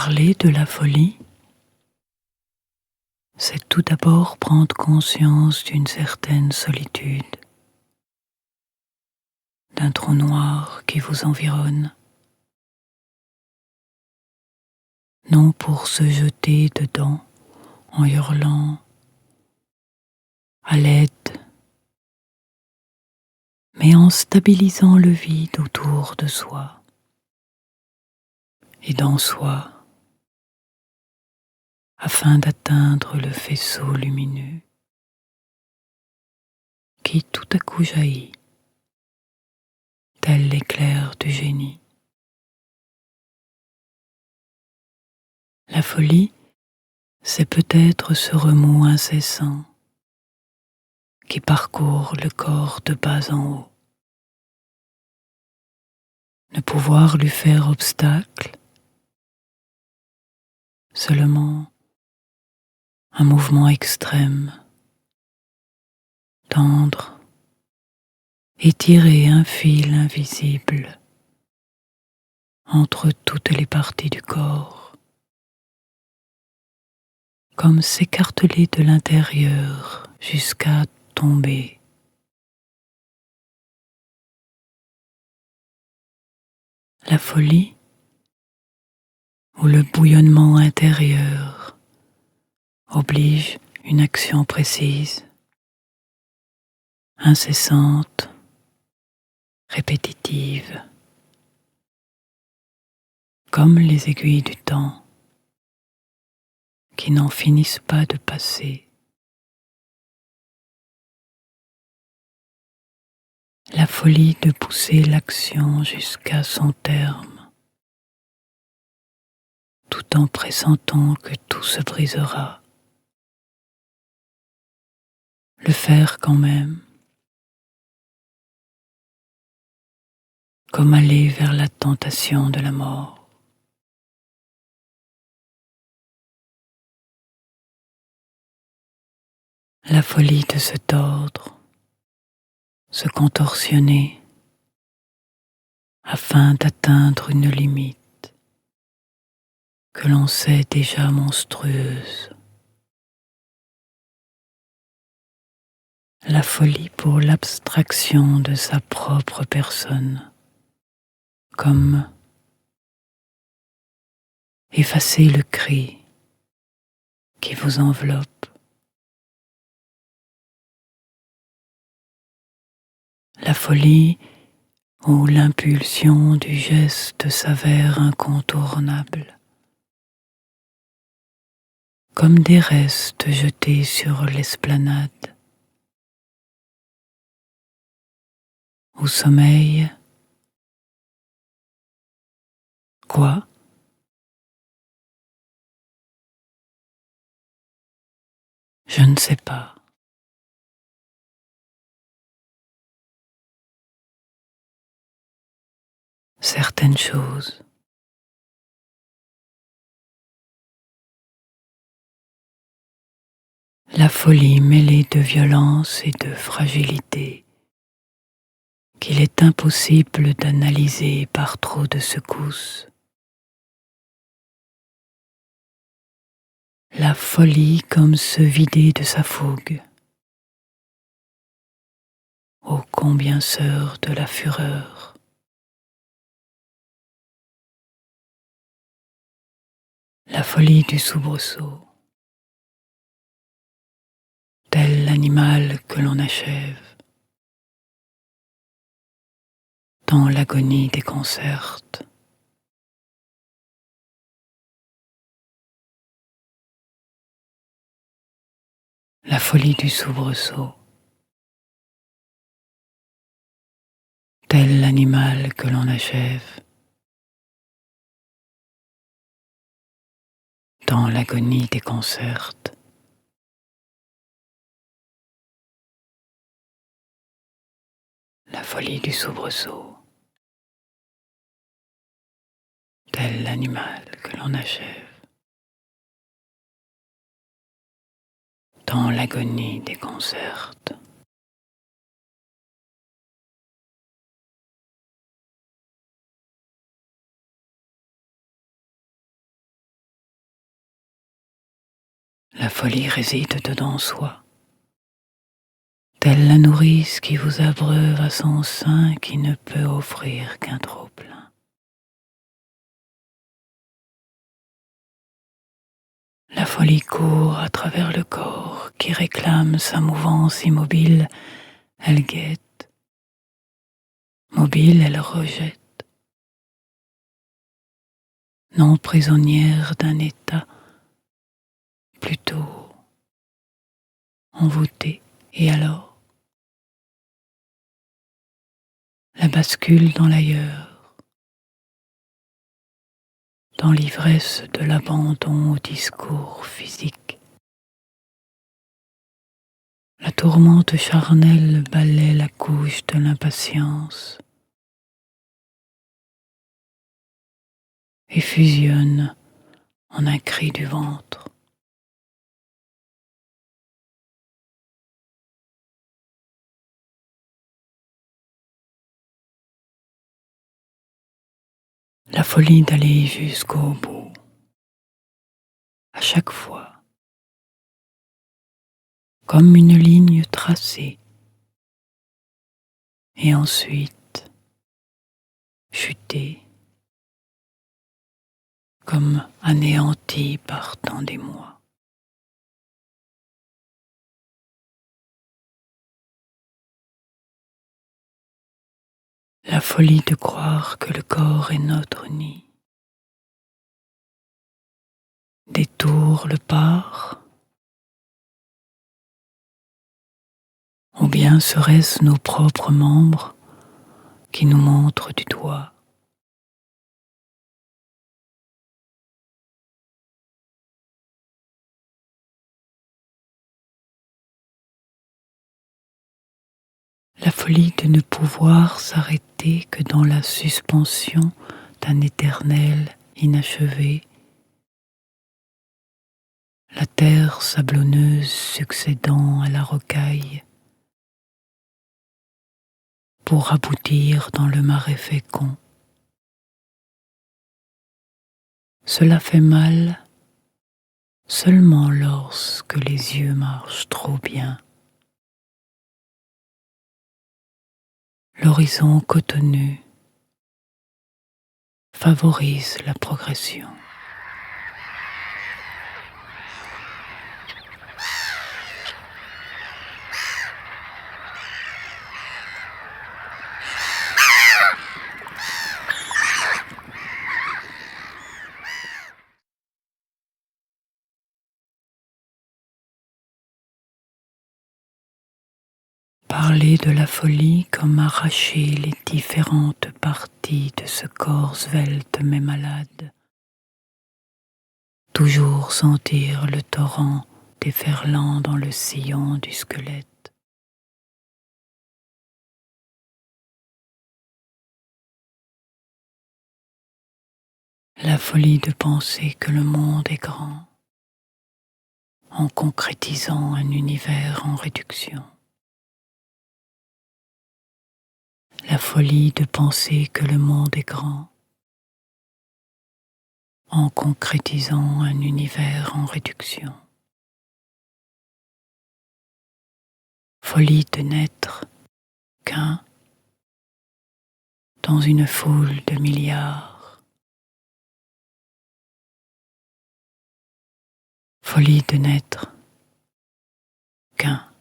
Parler de la folie, c'est tout d'abord prendre conscience d'une certaine solitude, d'un trou noir qui vous environne, non pour se jeter dedans en hurlant à l'aide, mais en stabilisant le vide autour de soi et dans soi, afin d'atteindre le faisceau lumineux qui tout à coup jaillit, tel l'éclair du génie. La folie, c'est peut-être ce remous incessant qui parcourt le corps de bas en haut. Ne pouvoir lui faire obstacle, seulement un mouvement extrême, tendre, étirer un fil invisible entre toutes les parties du corps, comme s'écarteler de l'intérieur jusqu'à tomber. La folie, ou le bouillonnement intérieur, oblige une action précise, incessante, répétitive, comme les aiguilles du temps qui n'en finissent pas de passer. La folie de pousser l'action jusqu'à son terme, tout en pressentant que tout se brisera. Le faire quand même, comme aller vers la tentation de la mort. La folie de se tordre, se contorsionner, afin d'atteindre une limite que l'on sait déjà monstrueuse. La folie pour l'abstraction de sa propre personne, comme effacer le cri qui vous enveloppe. La folie où l'impulsion du geste s'avère incontournable, comme des restes jetés sur l'esplanade, où sommeille quoi? Je ne sais pas. Certaines choses. La folie mêlée de violence et de fragilité qu'il est impossible d'analyser par trop de secousses. La folie comme se vider de sa fougue. Ô combien sœur de la fureur. La folie du soubresaut. Tel l'animal que l'on achève, dans l'agonie déconcerte. La folie du soubresaut, tel l'animal que l'on achève, dans l'agonie déconcerte. La folie du soubresaut, tel l'animal que l'on achève, dans l'agonie déconcerte. La folie réside dedans soi, telle la nourrice qui vous abreuve à son sein qui ne peut offrir qu'un trop-plein. La folie court à travers le corps qui réclame sa mouvance immobile. Elle guette. Mobile, elle rejette. Non prisonnière d'un état, plutôt envoûtée. Et alors, la bascule dans l'ailleurs, dans l'ivresse de l'abandon au discours physique. La tourmente charnelle balaie la couche de l'impatience et fusionne en un cri du ventre. La folie d'aller jusqu'au bout, à chaque fois, comme une ligne tracée, et ensuite chuter, comme anéanti par tant d'émoi. La folie de croire que le corps est notre nid, détourne le part, ou bien serait-ce nos propres membres qui nous montrent du doigt. La folie de ne pouvoir s'arrêter que dans la suspension d'un éternel inachevé, la terre sablonneuse succédant à la rocaille, pour aboutir dans le marais fécond. Cela fait mal seulement lorsque les yeux marchent trop bien. L'horizon cotonneux favorise la progression. Parler de la folie comme arracher les différentes parties de ce corps svelte mais malade. Toujours sentir le torrent déferlant dans le sillon du squelette. La folie de penser que le monde est grand, en concrétisant un univers en réduction. La folie de penser que le monde est grand, en concrétisant un univers en réduction. Folie de n'être qu'un dans une foule de milliards. Folie de n'être qu'un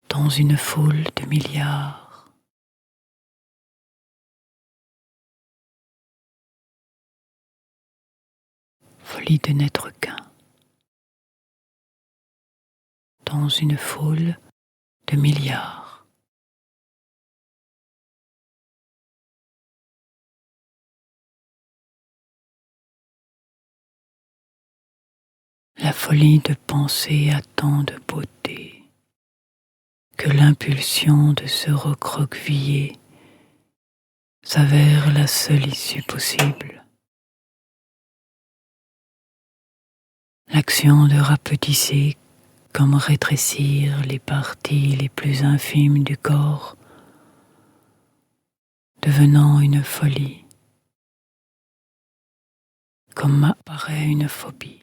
dans une foule de milliards. Folie de n'être qu'un dans une foule de milliards. La folie de penser à tant de beauté que l'impulsion de se recroqueviller s'avère la seule issue possible. L'action de rapetisser comme rétrécir les parties les plus infimes du corps, devenant une folie, comme apparaît une phobie.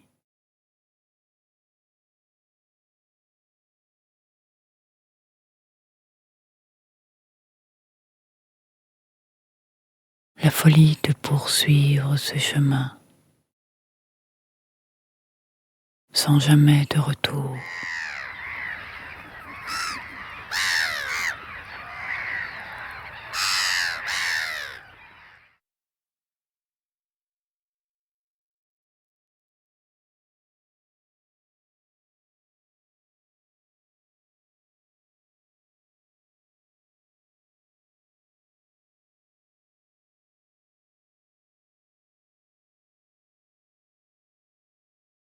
la folie de poursuivre ce chemin sans jamais de retour.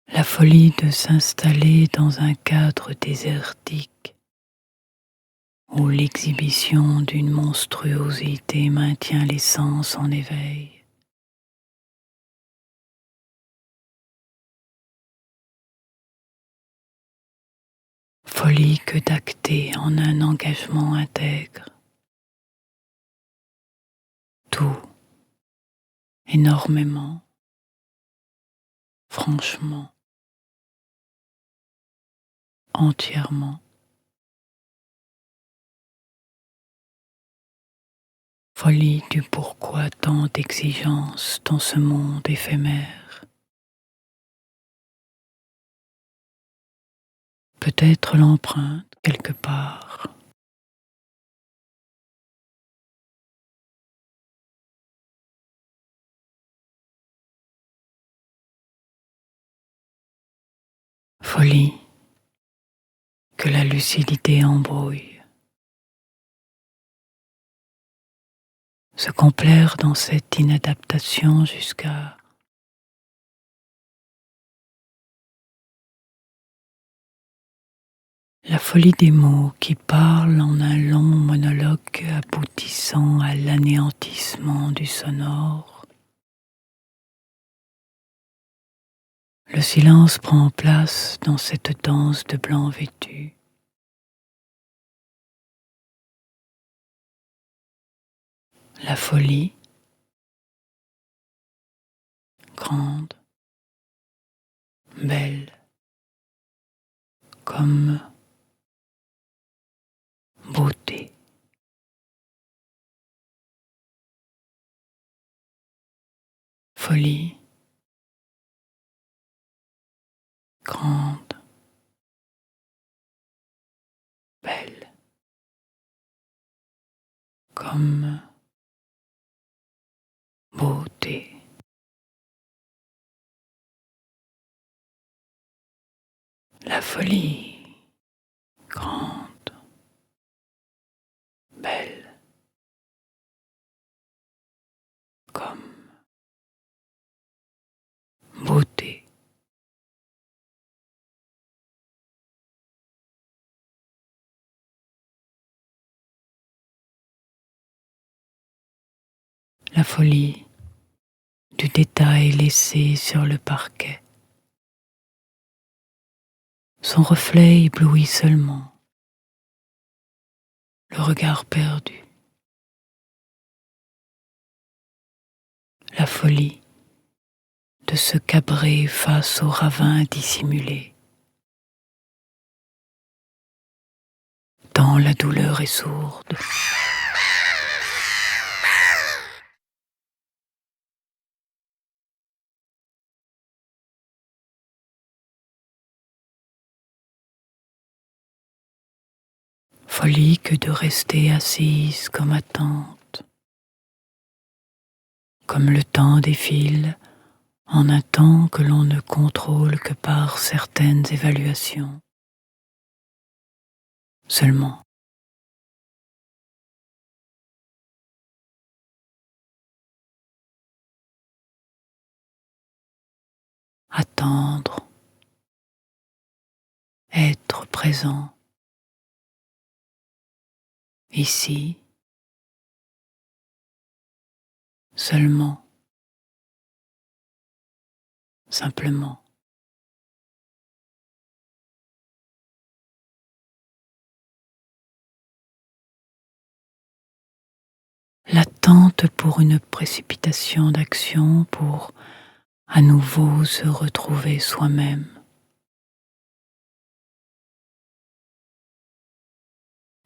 La folie de s'installer dans un cadre désertique où l'exhibition d'une monstruosité maintient les sens en éveil. Folie que d'acter en un engagement intègre tout, énormément, franchement, entièrement. Folie du pourquoi tant d'exigences dans ce monde éphémère. Peut-être l'empreinte quelque part. Folie que la lucidité embrouille. Se complaire dans cette inadaptation jusqu'à la folie des mots qui parlent en un long monologue aboutissant à l'anéantissement du sonore. Le silence prend place dans cette danse de blanc vêtu. La folie, grande, belle, comme beauté. Folie, grande, belle, comme beauté. La folie, grande, belle, comme beauté. La folie du détail laissé sur le parquet. Son reflet éblouit seulement, le regard perdu. La folie de se cabrer face au ravin dissimulé. Tant la douleur est sourde. Folie que de rester assise comme attente, comme le temps défile en un temps que l'on ne contrôle que par certaines évaluations. Seulement. Attendre, être présent, ici, seulement, simplement. L'attente pour une précipitation d'action pour à nouveau se retrouver soi-même.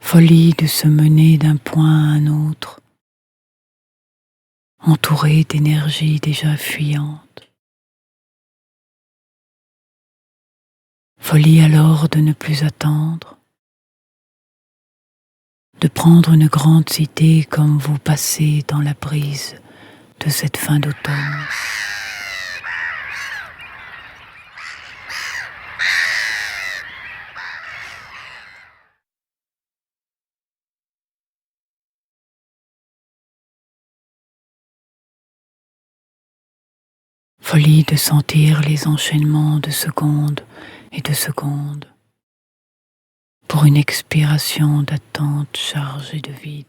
Folie de se mener d'un point à un autre, entouré d'énergie déjà fuyante. Folie alors de ne plus attendre, de prendre une grande cité comme vous passez dans la brise de cette fin d'automne. Folie de sentir les enchaînements de secondes et de secondes pour une expiration d'attente chargée de vide.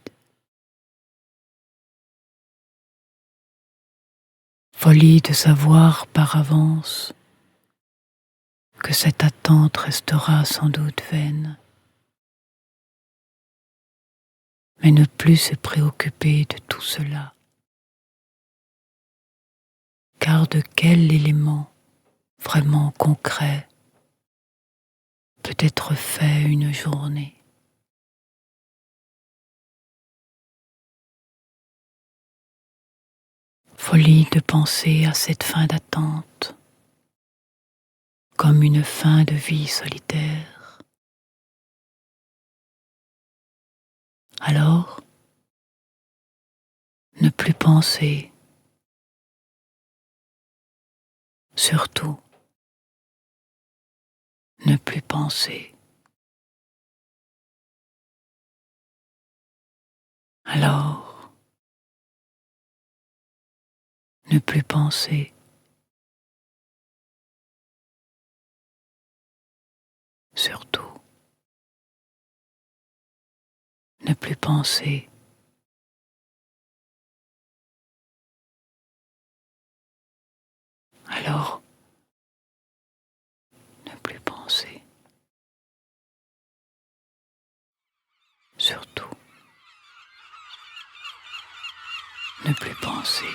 Folie de savoir par avance que cette attente restera sans doute vaine, mais ne plus se préoccuper de tout cela. Car de quel élément vraiment concret peut être fait une journée? Folie de penser à cette fin d'attente comme une fin de vie solitaire. Alors, ne plus penser, surtout, ne plus penser. Alors, ne plus penser, surtout, ne plus penser. Alors, ne plus penser, surtout, ne plus penser.